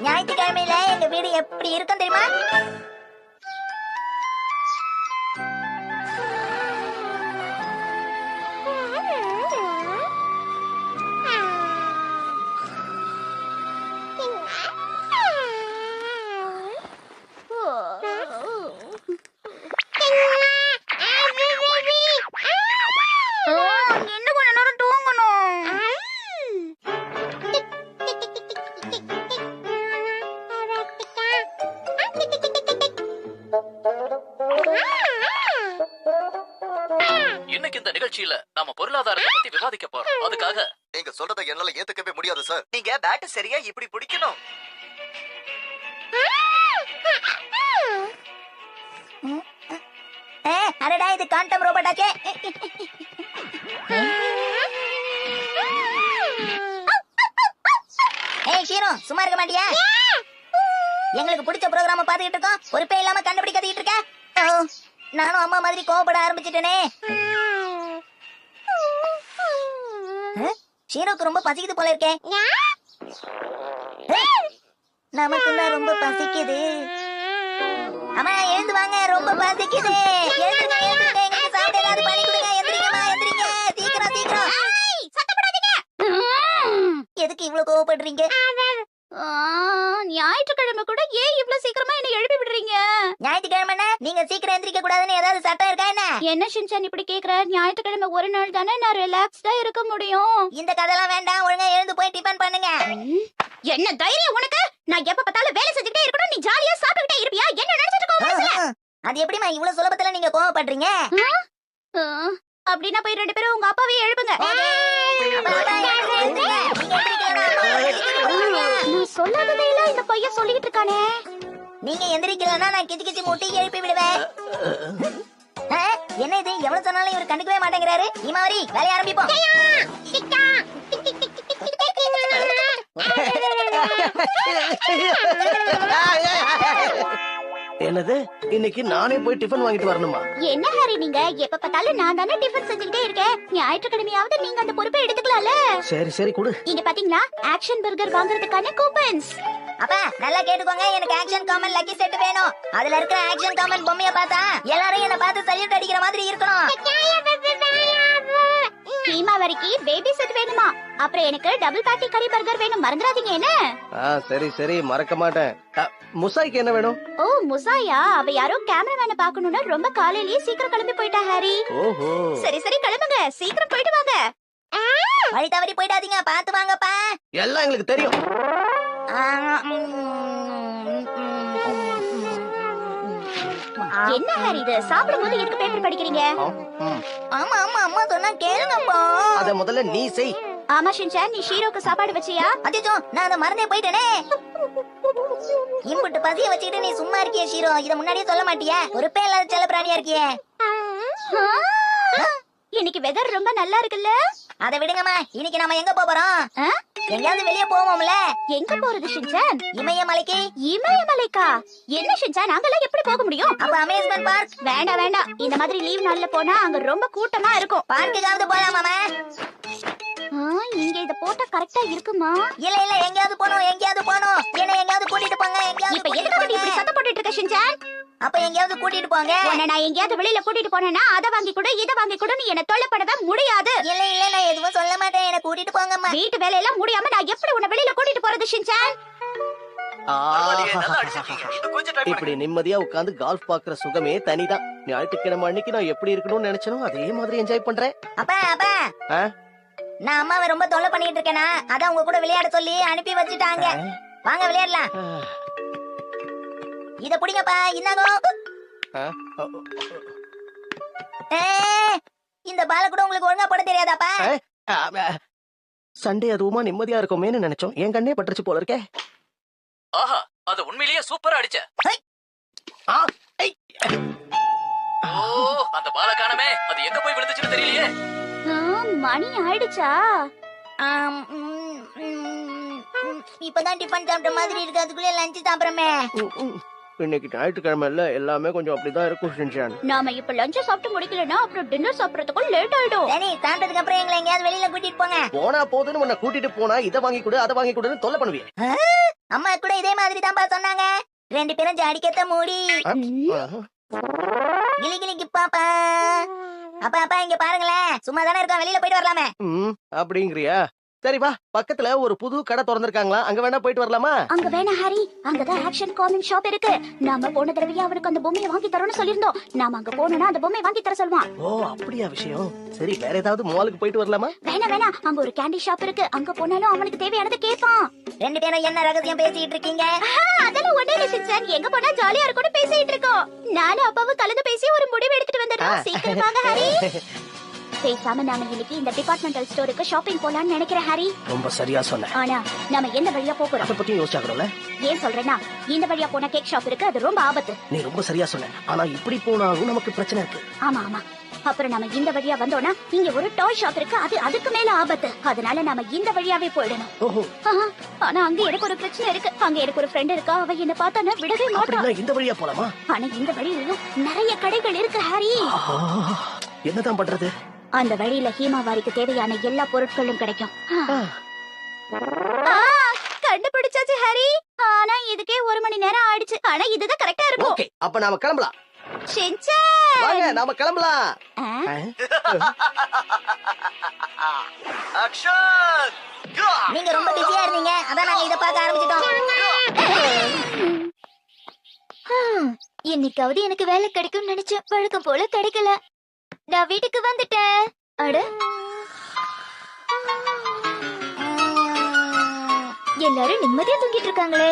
ஞாயிற்றுக்கிழமையில எங்க வீடு எப்படி இருக்கும் தெரியுமா? இன்னைக்கு இந்த நிகழ்ச்சியில நாம பொருளாதாரத்தை பத்தி விவாதிக்க போறோம். அதுக்காக நீங்க சொல்றதை என்னால ஏத்துக்கவே முடியாது சார். நீங்க பேட் சரியா இப்படி பிடிக்கணும். அடடா, இது காண்டம் ரோபோட்டாச்சே. ஏய் ஷீரோ, சும்மா இருக்க மாட்டியா? எங்களுக்கு பிடிச்ச ப்ரோகிராம பாத்துக்கிட்டு இருக்கோம், பொறுப்பே இல்லாம கண்டுபிடி கத்திக்கிட்டு இருக்க. நானும் அம்மா மாதிரி கோவப்பட ஆரம்பிச்சிட்டேனே. ஷீரோக்கு ரொம்ப பசிக்குது போல இருக்கே. நமக்கு தான் ரொம்ப பசிக்குது. அம்மா எழுந்து வாங்க, ரொம்ப பசிக்குது. எழுந்துங்க எழுந்துங்க, எங்களுக்கு சாப்பிட ஏதாவது பண்ணி கொடுங்க. எந்திரிங்கம்மா எந்திரிங்க, சீக்கிரம் சீக்கிரம். எதுக்கு இவ்வளவு கோவப்படுறீங்க? ஞாயிற்றுக்கிழமை கூட ஏன் இவ்வளவு சீக்கிரமா என்ன எழுப்பி விடுறீங்க? ஞாயிற்றுக்கிழமை நீங்க சீக்கிரம் எந்திரிக்க கூடாதுன்னு ஏதாவது சட்டம் இருக்கா என்ன? என்ன ஷின்சான் இப்படி கேக்குற? ஞாயிற்றுக்கிழமை ஒரு நாள் தானே நான் ரிலாக்ஸ்டா இருக்க முடியும். இந்த கதைலாம் வேண்டாம், ஒழுங்கா எழுந்து போய் டிபன் பண்ணுங்க. என்ன தைரியம் உனக்கு? நான் எப்ப பார்த்தாலும் வேலை செஞ்சுட்டே இருக்கணும், நீ ஜாலியா சாப்பிட்டுட்டே இருப்பியா? என்ன நினைச்சிட்டு இருக்க மனசுல? அது எப்படிமா இவ்வளவு சுலபத்துல நீங்க கோவப்படுறீங்க? அப்படின்னா போய் ரெண்டு பேரும் உங்க அப்பாவையே எழுப்புங்க. நீ சொல்லாததே இல்ல இந்த பையன் சொல்லிட்டு இருக்கானே. நீங்க எந்திரிக்கலன்னா நான் கிச்சு கிச்சு மூட்டி எழுப்பி விடுவேன். என்ன இது, எவ்வளவு சொன்னாலும் இவர் கண்டுக்கவே மாட்டேங்கிறாரு. இமாவரி, வேலைய ஆரம்பிப்போம். என்னது, இன்னைக்கு நானே போய் டிஃபன் வாங்கிட்டு வரணுமா? என்ன ஹரி, நீங்க எப்ப பார்த்தாலும் நான் தானே டிஃபன் செஞ்சுட்டே இருக்கேன். ஞாயிற்றுக்கிழமையாவது நீங்க அந்த பொறுப்பை எடுத்துக்கலாம்ல. சரி சரி கொடு. இங்க பாத்தீங்கன்னா ஆக்ஷன் பர்கர் வாங்குறதுக்கான கூப்பன்ஸ். அப்பா நல்லா கேட்டுக்கோங்க, எனக்கு ஆக்ஷன் காமன் லக்கி செட் வேணும். அதுல இருக்கிற ஆக்ஷன் காமன் பொம்மைய பார்த்தா எல்லாரும் என்ன பார்த்து சல்யூட் அடிக்கிற மாதிரி இருக்கணும். ஹீமாவரிக்கு பேபி செட் வேணுமா? அப்புறம் எனக்கு டபுள் பேட்டி கறி பர்கர் வேணும், மறந்துடாதீங்க என்ன? சரி சரி மறக்க மாட்டேன். முசாய்க்கு என்ன வேணும்? ஓ முசாயா, அவ யாரோ கேமராமேனை பாக்கணும்னா ரொம்ப காலையிலேயே சீக்கிரம் கிளம்பி போயிட்டா ஹாரி. ஓஹோ. சரி சரி கிளம்புங்க, சீக்கிரம் போயிட்டு வாங்க. வழி தவறி போயிடாதீங்க, பாத்து வாங்கப்பா. எல்லாம் எங்களுக்கு தெரியும். என்ன ஹாரி இது, சாப்பிடும்போது எதுக்கு பேப்பர் படிக்கிறீங்க? ஆமா ஆமா, அம்மா சொன்னா கேளுங்கப்பா. அத முதல்ல நீ செய். ஆமா ஷின்சான், நீ ஷீரோக்கு சாப்பாடு வச்சியா? அச்சோ, நான் அத மறந்தே போயிட்டேனே. இம்புட்டு பசிய வச்சுக்கிட்டு நீ சும்மா இருக்கியே ஷீரோ, இத முன்னாடியே சொல்ல மாட்டியா? பொறுப்பே இல்லாத செல்ல பிராணியா இருக்கியே. இன்னைக்கு வெதர் ரொம்ப நல்லா இருக்குல்ல? அத விடுங்கம்மா, இன்னைக்கு நாம எங்க போறோம்? எங்கயாவது வெளிய போவோம்ல. எங்க போறது ஷின்சான்? இமயமலைக்கு. இமயமலைக்கா? என்ன ஷின்சான், அங்கெல்லாம் எப்படி போக முடியும்? அப்ப அமேஸ்மெண்ட் பார்க். வேண்டாம் வேண்டாம், இந்த மாதிரி லீவ் நாள்ல போனா அங்க ரொம்ப கூட்டமா இருக்கும். பார்க்குக்காவது போலாமாமா? இங்க இத போட்டா கரெக்டா இருக்குமா? இல்ல இல்ல, எங்கயாவது போணும் எங்கயாவது போணும். என்ன எங்கயாவது கூட்டிட்டு போங்க. எங்கயாவது இப்ப எதுக்கு நீ இப்படி சத்தம் போட்டுட்டு இருக்க ஷின்சான்? அப்ப எங்கயாவது கூட்டிட்டு போங்க. உன்னை நான் எங்கயாவது வெளியில கூட்டிட்டு போனேன்னா அத வாங்கி கொடு இத வாங்கி கொடு, நீ என்ன தொல்லை பண்ணவே முடியாது. இல்ல இல்ல, நான் எதுவும் சொல்ல மாட்டேன், என்ன கூட்டிட்டு போங்கம்மா. வீட்டு வேலையெல்லாம் முடியாம நான் எப்படி உன்னை வெளியில கூட்டிட்டு போறது ஷின்சான்? இப்படி நிம்மதியா உட்கார்ந்து கால்ஃப் பாக்குற சுகமே தனிதான். ஞாயிற்றுக்கிழமை அன்னைக்கு நான் எப்படி இருக்கணும்னு நினைச்சனோ அதே மாதிரி என்ஜாய் பண்றேன். அப்பா அப்பா, நான் அம்மாவை ரொம்ப தொல்லை பண்ணிட்டு இருக்கேனா, அதான் உங்க கூட விளையாட சொல்லி அனுப்பி வச்சுட்டாங்க. வாங்க விளையாடலாம். இத புடிங்கப்பா, இந்தாங்க. இந்த பால கூட உங்களுக்கு ஒழுங்கா போட தெரியாதாப்பா? சண்டே அதுவுமா நிம்மதியா இருக்குமேன்னு நினைச்சோம், என் கண்ணே பட்டுருச்சு போல இருக்கே. ஆஹா, அது உண்மையிலேயே சூப்பரா அடிச்ச. ஓ, அந்த பால காணமே, அது எங்க போய் விழுந்துச்சுன்னு தெரியலையே. மணி ஆயிடுச்சா? இப்பதான் டிபன் சாப்பிட்ட மாதிரி இருக்கு, அதுக்குள்ளே லஞ்ச் சாப்பிடுறமே. இன்னைக்கு ஞாயிற்றுக்கிழமை எல்லாமே கொஞ்சம் அப்படிதான் இருக்கும் ஷின்சான். நாம இப்ப லஞ்ச் சாப்பிட்டு முடிக்கலனா அப்புறம் டின்னர் சாப்பிடுறதுக்கு லேட் ஆயிடும். சரி, சாப்பிட்டதுக்கு அப்புறம் எங்களை எங்கயாவது வெளியில கூட்டிட்டு போங்க. போனா போதுன்னு உன்னை கூட்டிட்டு போனா இதை வாங்கி கொடு அதை வாங்கி கொடுன்னு தொல்லை பண்ணுவீங்க. அம்மா கூட இதே மாதிரி தான்ப்பா சொன்னாங்க. 2 பேரும் ஜாடிக்கத்த மூடி கிளி கிளிக்கு பாப்பா. அப்பா அப்பா இங்க பாருங்களேன், சும்மா தானே இருக்கோம், வெளியில போயிட்டு வரலாமே. அப்படிங்கிறியா? சரி வா, பக்கத்துல ஒரு புது கடை திறந்திருக்காங்களா, அங்க வேணா போயிட்டு வரலாமா? அங்க வேணா ஹாரி, அங்கதான் ஆக்ஷன் கார்னிங் ஷாப் இருக்கு. நாம போன தடவையா அவனுக்கு அந்த பொம்மையை வாங்கி தரோம்னு சொல்லிருந்தோம். நாம அங்க போனோம்னா அந்த பொம்மையை வாங்கி தர சொல்லுவான். ஓ அப்படியா விஷயம். சரி வேற ஏதாவது மாலுக்கு போயிட்டு வரலாமா? வேணா அங்க ஒரு கேண்டி ஷாப் இருக்கு. அங்க போனாலும் அவனுக்கு தேவையானதை கேட்பான். 2 பேரும் என்ன ரகசியம் பேசிட்டு இருக்கீங்க? அதெல்லாம் ஒண்ணே இல்ல சின்சான், எங்க போனா ஜாலியா இருக்கும்னு பேசிட்டு இருக்கோம். நானும் அப்பாவும் கலந்து பேசி ஒரு முடிவு எடுத்துட்டு வந்துடுறோம். சீக்கிரம் வாங்க ஹாரி. பேசாம நாம இன்னைக்கு இந்த டிபார்ட்மெண்டல் ஸ்டோருக்கு ஷாப்பிங் போலாம்னு நினைக்கிறேன் ஹாரி. ரொம்ப சரியா சொன்ன. ஆனா நாம எந்த வழியா போறோம் அத பத்தி யோசிச்சாக்கறோம்ல. ஏன் சொல்றேன்னா, இந்த வழியா போனா கேக் ஷாப் இருக்கு, அது ரொம்ப ஆபத்து. நீ ரொம்ப சரியா சொன்ன. ஆனா இப்படி போனாலும் நமக்கு பிரச்சனை இருக்கு. ஆமா அப்புறம் நம்ம இந்த வழியா வந்தோம்னா இங்க ஒரு டாய் ஷாப் இருக்கு, அது அதுக்கு மேல ஆபத்து. அதனால நாம இந்த வழியாவே போயிடணும். ஓஹோ. ஆனா அங்க எனக்கு ஒரு பிரச்சனை இருக்கு. அங்க எனக்கு ஒரு ஃப்ரெண்ட் இருக்கா, அவ என்ன பார்த்தானே விடவே மாட்டா. அப்படினா இந்த வழியா போலாமா? ஆனா இந்த வழியிலும் நிறைய கடைகள் இருக்கு ஹாரி. என்னதான் பண்றது? அந்த வழியில ஹீமாவாரிக்கு தேவையான எல்லா பொருட்களும் கிடைக்கும். கண்டுபிடிச்சாச்சு ஹாரி. ஆனா இதுக்கே 1 மணி நேரம் ஆயிடுச்சு. ஆனா இதுதான் கரெக்டா இருக்கும். ஓகே, அப்ப நாம கிளம்பலாம். ஷின்சான் வாங்க நாம கிளம்பலாம். ஆக்ஷன்! நீங்க ரொம்ப பிஸியா இருந்தீங்க, அதான் நாங்க இத பார்க்க ஆரம்பிச்சிட்டோம். இன்னைக்காவது எனக்கு வேலை கிடைக்கும் நினைச்சேன், வழக்கம் போல கிடைக்கல. நான் வீட்டுக்கு வந்துட்டேன். அட எல்லாரும் நிம்மதியா தூங்கிட்டு இருக்காங்களே.